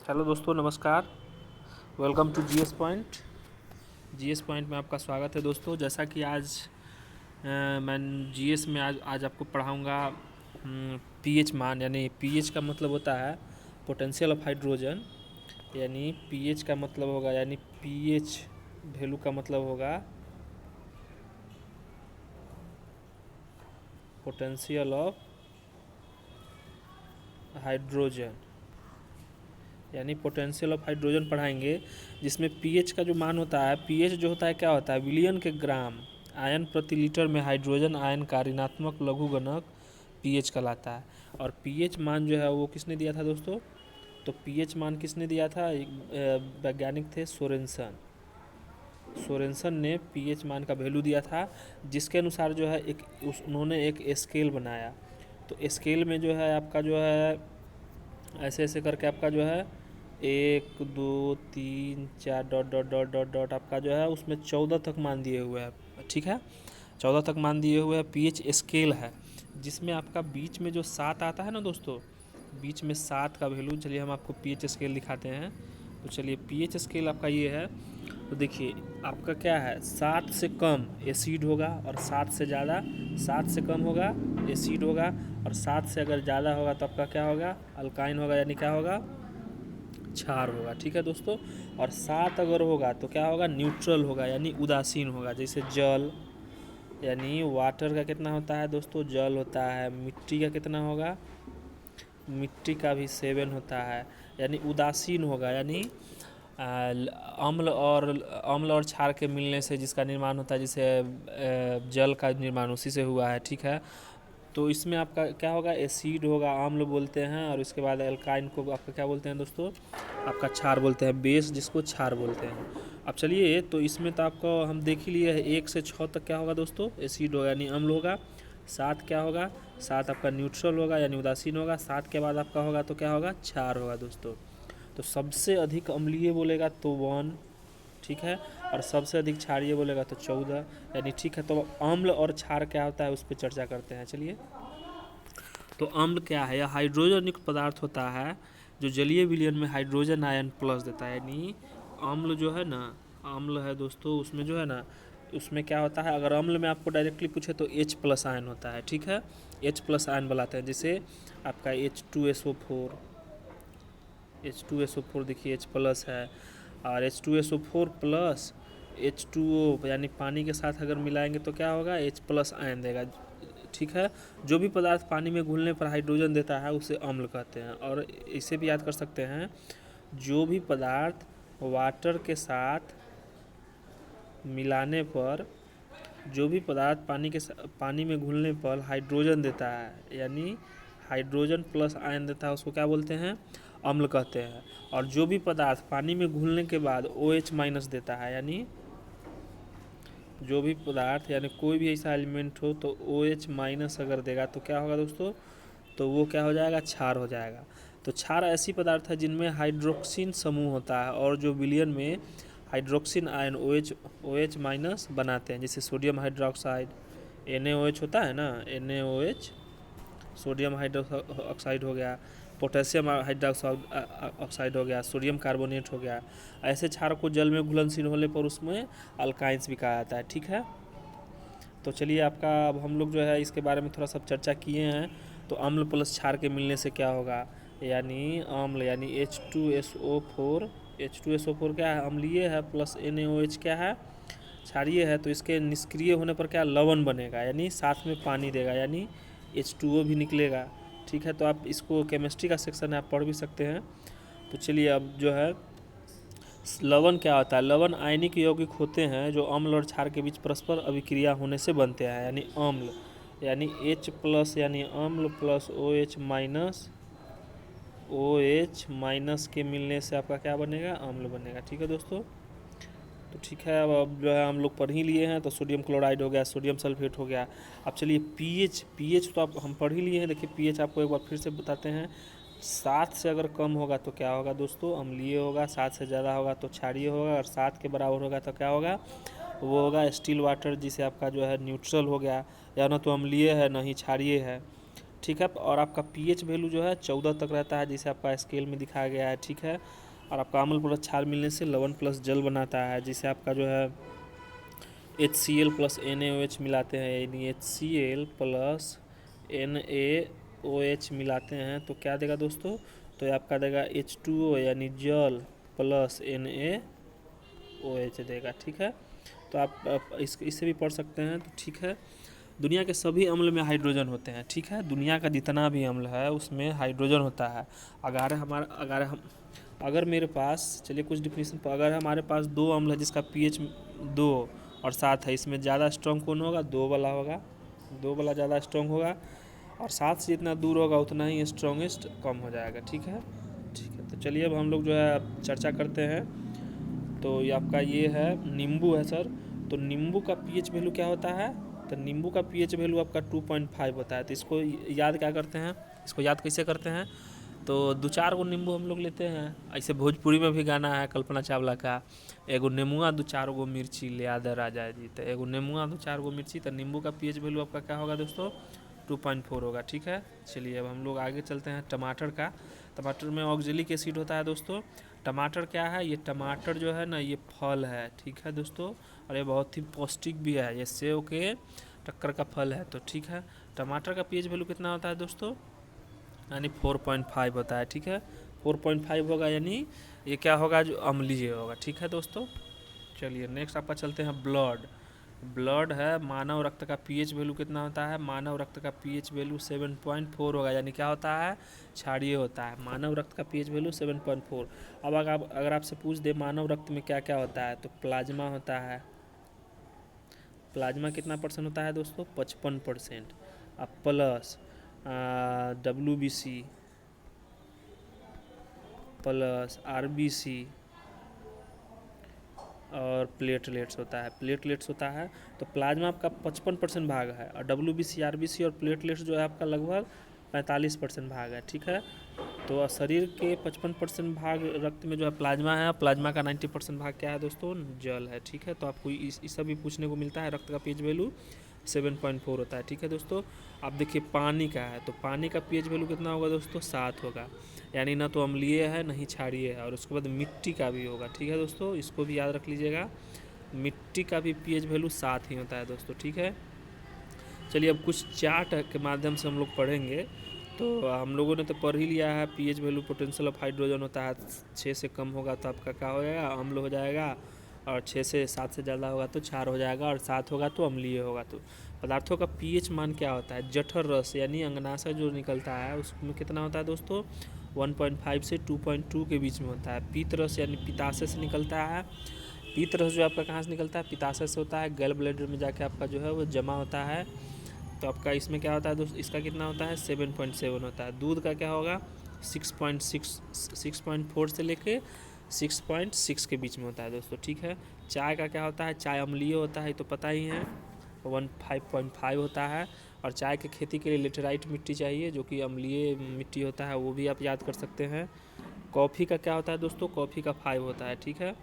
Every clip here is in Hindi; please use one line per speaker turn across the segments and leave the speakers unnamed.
हेलो दोस्तों, नमस्कार। Welcome to GS point. GS point में आपका स्वागत है दोस्तों। जैसा कि आज मैं जीएस में आज आपको पढ़ाऊँगा पीएच मान। यानी पीएच का मतलब होता है पोटेंशियल ऑफ हाइड्रोजन। यानी पीएच का मतलब होगा, यानी पीएच वैल्यू का मतलब होगा पोटेंशियल ऑफ हाइड्रोजन। यानी पोटेंशियल ऑफ हाइड्रोजन पढ़ाएंगे, जिसमें पीएच का जो मान होता है, पीएच जो होता है क्या होता है, विलियन के ग्राम आयन प्रति लीटर में हाइड्रोजन आयन का ऋणात्मक लघुगणक पीएच कहलाता है। और पीएच मान जो है वो किसने दिया था दोस्तों? तो पीएच मान किसने दिया था? वैज्ञानिक थे सोरेनसन। सोरेनसन ने पीएच मान का वैल्यू दिया था, जिसके अनुसार जो है उन्होंने एक स्केल बनाया। तो स्केल में जो है आपका जो है ऐसे ऐसे करके आपका जो है 1 2 3 4 dot dot dot dot dot आपका जो है उसमें 14 तक मान दिए हुए हैं। ठीक है, 14 तक मान दिए हुए हैं। पीएच स्केल है, जिसमें आपका बीच में जो 7 आता है ना दोस्तों, बीच में 7 का वैल्यू। चलिए हम आपको पीएच स्केल दिखाते हैं। तो चलिए पीएच स्केल आपका ये है। तो देखिए आपका क्या है, 7 से कम एसिड होगा और 7 से ज़्यादा, 7 से कम होगा एसिड होगा, और 7 से अगर ज़्यादा होगा तो आपका क्या होगा, अल्काइन होगा। यानी क्या होगा, क्षार होगा। ठीक है दोस्तों। और 7 अगर होगा तो क्या होगा, न्यूट्रल होगा, यानी उदासीन होगा। जैसे जल, यानी वाटर का कितना होता है दोस्तों, जल होता है। मिट्टी का कितना होगा, मिट्टी का भी 7 होता है, यानी उदासीन होगा। यानी अम्ल और क्षार के मिलने से जिसका निर्माण होता है, जिसे जल का निर्माण उसी से हुआ है। ठीक है, तो इसमें आपका क्या होगा, एसिड होगा, अम्ल बोलते हैं। और इसके बाद एल्काइन को आपका क्या बोलते हैं दोस्तों, आपका क्षार बोलते हैं। बेस जिसको क्षार बोलते हैं। अब चलिए, तो इसमें तो आपको हम देख ही लिए है, 1 से 6 तक क्या होगा दोस्तों, एसिड होगा यानी अम्ल होगा। 7 क्या होगा, 7 आपका न्यूट्रल होगा यानी उदासीन होगा। 7 के बाद आपका होगा तो क्या होगा, क्षार होगा दोस्तों। तो सबसे अधिक अम्लीय बोलेगा तो 1, ठीक है, और सबसे अधिक क्षारीय बोलेगा तो 14, यानी ठीक है। तो अम्ल और क्षार क्या होता है उस पर चर्चा करते हैं। चलिए, तो अम्ल क्या है, यह हाइड्रोजन युक्त पदार्थ होता है जो जलीय विलयन में हाइड्रोजन आयन प्लस देता है। यानी अम्ल जो है ना, अम्ल है दोस्तों, उसमें जो है ना, उसमें क्या होता है, अगर अम्ल में आपको डायरेक्टली पूछे तो H प्लस आयन होता है। ठीक है, H प्लस आयन बनाते हैं। जैसे आपका H2SO4, H2SO4 देखिए H प्लस है, और H2SO4 प्लस H2O यानी पानी के साथ अगर मिलाएंगे तो क्या होगा, H प्लस आयन देगा। ठीक है, जो भी पदार्थ पानी में घुलने पर हाइड्रोजन देता है उसे अम्ल कहते हैं। और इसे भी याद कर सकते हैं, जो भी पदार्थ वाटर के साथ मिलाने पर, जो भी पदार्थ पानी में घुलने पर हाइड्रोजन देता है, यानी हाइड्रोजन प्लस आयन देता है, उसको क्या बोलते हैं, अम्ल कहते हैं। और जो भी पदार्थ पानी में घुलने के बाद OH माइनस देता है, यानी जो भी पदार्थ, यानी कोई भी ऐसा एलिमेंट हो तो OH माइनस अगर देगा तो क्या होगा दोस्तों, तो वो क्या हो जाएगा, क्षार हो जाएगा। तो क्षार ऐसी पदार्थ है जिनमें हाइड्रोक्सिन समूह होता है और जो विलयन में हाइड्रोक्सिन आयन OH माइनस बनाते हैं। जैसे सोडियम हाइड्रोक्साइड NaOH होता है ना, NaOH सोडियम हाइड्रोक्साइड हो गया, पोटेशियम हाइड्रोक्साइड हो गया, सोडियम कार्बोनेट हो गया। ऐसे क्षार को जल में घुलनशील होने पर उसमें अल्काइंस भी कहा जाता है। ठीक है, तो चलिए आपका, अब हम लोग जो है इसके बारे में थोड़ा सा चर्चा किए हैं। तो अम्ल प्लस क्षार के मिलने से क्या होगा, यानी अम्ल यानी H2SO4, H2SO4 क्या है, अम्लीय है, प्लस NaOH क्या है, क्षारीय है। तो इसके निष्क्रिय होने पर क्या लवण बनेगा, यानी साथ में पानी देगा, यानी H2O भी निकलेगा। ठीक है, तो आप इसको केमिस्ट्री का सेक्शन है, आप पढ़ भी सकते हैं। तो चलिए, अब जो है लवण क्या होता है, लवण आयनिक यौगिक होते हैं जो अम्ल और क्षार के बीच परस्पर अभिक्रिया होने से बनते हैं। यानी अम्ल यानी H प्लस यानी अम्ल प्लस OH माइनस के मिलने से आपका क्या बनेगा, अम्ल बनेगा। ठीक है दोस्तों, तो ठीक है, अब जो है हम लोग पढ़ ही लिए हैं। तो सोडियम क्लोराइड हो गया, सोडियम सल्फेट हो गया। अब चलिए पीएच तो आप हम पढ़ ही लिए हैं। देखिए पीएच आपको एक बार फिर से बताते हैं। 7 से अगर कम होगा तो क्या होगा दोस्तों, अम्लीय होगा। 7 से ज़्यादा होगा तो क्षारीय होगा, और 7 के बराबर होगा तो क्या होगा, वो होगा स्टील वाटर, जिसे आपका जो है न्यूट्रल हो गया, या ना तो अम्लीय है ना ही क्षारीय है। ठीक है। और आपका पीएच वैल्यू जो है 14 तक रहता है, जिसे आपका स्केल में दिखाया गया है, ठीक है। और आपका अम्ल प्लस क्षार मिलने से लवण प्लस जल बनाता है, जिसे आपका जो है HCl प्लस NaOH मिलाते हैं, यानी HCl प्लस NaOH मिलाते हैं तो क्या देगा दोस्तों, तो ये आपका देगा H2O यानी जल प्लस NaOH देगा, ठीक है। तो आप इससे भी पढ़ सकते हैं, तो ठीक है। दुनिया के सभी अम्ल में हाइड्रोजन होते हैं, ठीक है। दुनिया का जितना भी अम्ल है उसमें हाइड्रोजन होता है। अगर मेरे पास, चलिए कुछ डिफिनीशन पर, अगर हमारे पास दो अम्ल है जिसका pH 2 और 7 है, इसमें ज़्यादा स्ट्रॉन्ग कौन होगा, 2 वाला होगा, 2 वाला ज़्यादा स्ट्रॉन्ग होगा। और 7 से जितना दूर होगा उतना ही स्ट्रॉन्गेस्ट कम हो जाएगा, ठीक है। ठीक है, तो चलिए अब हम लोग जो है चर्चा करते हैं। तो ये आपका ये है नींबू है सर। तो नींबू का पीएच वैल्यू क्या होता है, तो नींबू का पीएच वैल्यू आपका 2.5 होता है। तो इसको याद क्या करते हैं, इसको याद कैसे करते हैं, तो 2-4 गो नींबू हम लोग लेते हैं। ऐसे भोजपुरी में भी गाना है कल्पना चावला का, एगो नेमुआ 2-4 गो मिर्ची ले आदे राजा जी। तो एगो नेमुआ 2-4 गो मिर्ची, तो नींबू का पीएच वैल्यू आपका क्या होगा दोस्तों, 2.4 होगा, ठीक है। चलिए अब हम लोग आगे चलते हैं टमाटर का। टमाटर में ऑक्जेलिक एसिड होता है दोस्तों। टमाटर क्या है, ये टमाटर जो है ना ये फल है, ठीक है दोस्तों। और ये बहुत ही पौष्टिक भी है, ये सेव के टक्कर का फल है, तो ठीक है। टमाटर का पीएच वैल्यू कितना होता है दोस्तों, यानी 4.5 होता है, ठीक है। 4.5 होगा, यानी ये क्या होगा, जो अम्लीय होगा, ठीक है दोस्तों। चलिए नेक्स्ट आपका चलते हैं ब्लड। ब्लड है, मानव रक्त का पीएच वैल्यू कितना होता है, मानव रक्त का पीएच वैल्यू 7.4 होगा, यानी क्या होता है, क्षारीय होता है। मानव रक्त का पीएच वैल्यू 7.4। अब अगर आपसे पूछ दे मानव रक्त में क्या क्या होता है, तो प्लाज्मा होता है। प्लाज्मा कितना % होता है दोस्तों, 55%। अब प्लस WBC प्लस RBC और प्लेटलेट्स होता है, प्लेटलेट्स होता है। तो प्लाज्मा आपका 55% भाग है, और WBC RBC और प्लेटलेट्स जो है आपका लगभग 45% भाग है, ठीक है। तो शरीर के 55% भाग रक्त में जो है प्लाज्मा है, प्लाज्मा का 90% भाग क्या है दोस्तों, जल है, ठीक है। तो आपको इस सब भी पूछने को मिलता है। रक्त का पीएच वैल्यू 7.4 होता है, ठीक है दोस्तों। आप देखिए पानी का है, तो पानी का पीएच वैल्यू कितना होगा दोस्तों, 7 होगा, यानी ना तो अम्लीय है ना ही क्षारीय है। और उसके बाद मिट्टी का भी होगा, ठीक है दोस्तों, इसको भी याद रख लीजिएगा। मिट्टी का भी पीएच वैल्यू 7 ही होता है दोस्तों, ठीक है। चलिए अब कुछ चार्ट के माध्यम से हम लोग पढ़ेंगे। तो हम लोगों ने तो पढ़ ही लिया है, pH value potential of hydrogen होता है, 6 से कम होगा तो आपका क्या हो जाएगा, अम्ल हो जाएगा। और 6 से 7 से ज़्यादा होगा तो क्षार हो जाएगा, और 7 होगा तो अम्लीय होगा। तो पदार्थों का पीएच मान क्या होता है, जठर रस यानी अंगनाशय जो निकलता है उसमें कितना होता है दोस्तों, 1.5 से 2.2 के बीच में होता है। पीत रस यानी पित्ताशय से निकलता है। पीत रस जो आपका कहाँ से निकलता है, पित्ताशय से होता है, गैल ब्लैडर में जाके आपका जो है वो जमा होता है। तो आपका इसमें क्या होता है दोस्तों, इसका कितना होता है, 7.7 होता है। दूध का क्या होगा, 6.4 से लेके 6.6 के बीच में होता है दोस्तों, ठीक है। चाय का क्या होता है, चाय अम्लीय होता है, तो पता ही है, 5.5 होता है। और चाय की खेती के लिए लेटेराइट मिट्टी चाहिए, जो कि अम्लीय मिट्टी होता है, वो भी आप याद कर सकते हैं। कॉफ़ी का क्या होता है दोस्तों, कॉफ़ी का 5 होता है, ठीक है।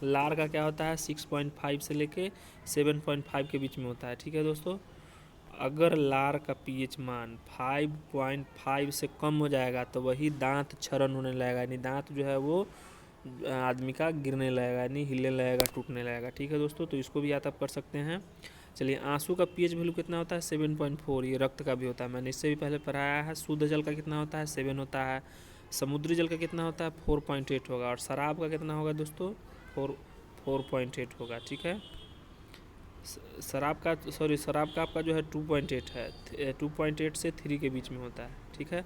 लार का क्या होता है, 6.5 से लेके 7.5 के बीच में होता है, ठीक है दोस्तों। अगर लार का पीएच मान 5.5 से कम हो जाएगा तो वही दांत क्षरण होने लगेगा, यानी दांत जो है वो आदमी का गिरने लगेगा, यानी हिलने लगेगा, टूटने लगेगा, ठीक है दोस्तों। तो इसको भी याद आप कर सकते हैं। चलिए आंसू का पीएच वैल्यू कितना होता है, 7.4। ये रक्त का भी होता है, मैंने इससे भी पहले पढ़ाया है। शुद्ध जल का कितना होता है, 7 होता है। समुद्री जल का कितना होता है, 4.8 होगा। और शराब का कितना होगा दोस्तों, 4.8 होगा, ठीक है। शराब का आपका जो है 2.8 है, 2.8 से 3 के बीच में होता है, ठीक है।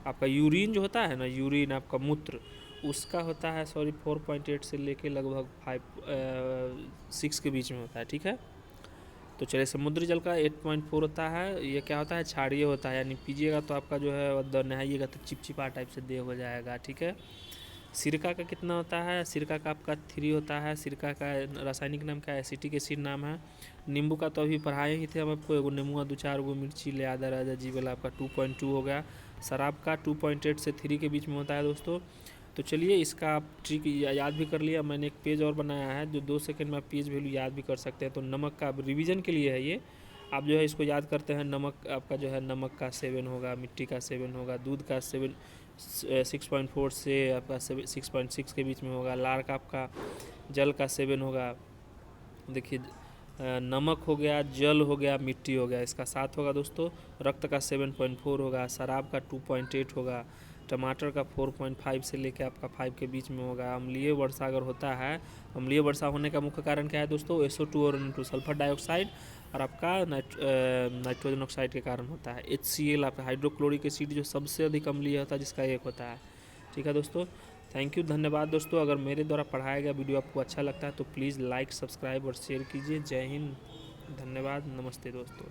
आपका यूरिन जो होता है ना, यूरिन आपका मूत्र, उसका होता है 4.8 से लेके लगभग 6 के बीच में होता है, ठीक है। तो चलिए समुद्री जल का 8.4 होता है। ये क्या होता है, क्षारीय होता है, यानी पीजिएगा तो आपका जो है अंदर नहाइएगा तो चिपचिपा टाइप से देह हो जाएगा, ठीक है। सिरका का कितना होता है, सिरका का आपका 3 होता है। सिरका का रासायनिक नाम क्या है, एसिटिक एसिड नाम है। नींबू का तो अभी पढ़ाए ही थे हम आपको, एगो नेमुआ 2-4 गो मिर्ची ले आदा राजा जी वाला आपका 2.2 हो गया। शराब का 2.8 से 3 के बीच में होता है दोस्तों। तो चलिए इसका आप ट्रिक याद भी कर लिया। मैंने एक पेज और बनाया है जो 2 सेकंड में आप पीएच वैल्यू याद भी कर सकते हैं। तो नमक का रिवीजन के लिए है ये, आप जो है इसको याद करते हैं, नमक आपका जो है नमक का सेवन होगा, मिट्टी का सेवन होगा, दूध का सेवन 6.4 से आपका 6.6 के बीच में होगा, लार का आपका जल का सेवन होगा। देखिए नमक हो गया, जल हो गया, मिट्टी हो गया, इसका 7 होगा दोस्तों। रक्त का 7.4 होगा, शराब का 2.8 होगा, टमाटर का 4.5 से लेकर आपका 5 के बीच में होगा। अम्लीय वर्षा अगर होता है, अम्लीय वर्षा होने का मुख्य कारण क्या है दोस्तों? SO2 और N2 सल्फर डाइऑक्साइड और आपका नाइट्रोजन ऑक्साइड के कारण होता है। HCl आपका हाइड्रोक्लोरिक एसिड जो सबसे अधिक अम्लीय होता है, जिसका 1 होता है। ठीक है दोस्तों, थैंक यू, धन्यवाद दोस्तों। अगर मेरे द्वारा पढ़ाया गया वीडियो आपको अच्छा लगता है तो प्लीज़ लाइक, सब्सक्राइब और शेयर कीजिए। जय हिंद, धन्यवाद, नमस्ते दोस्तों।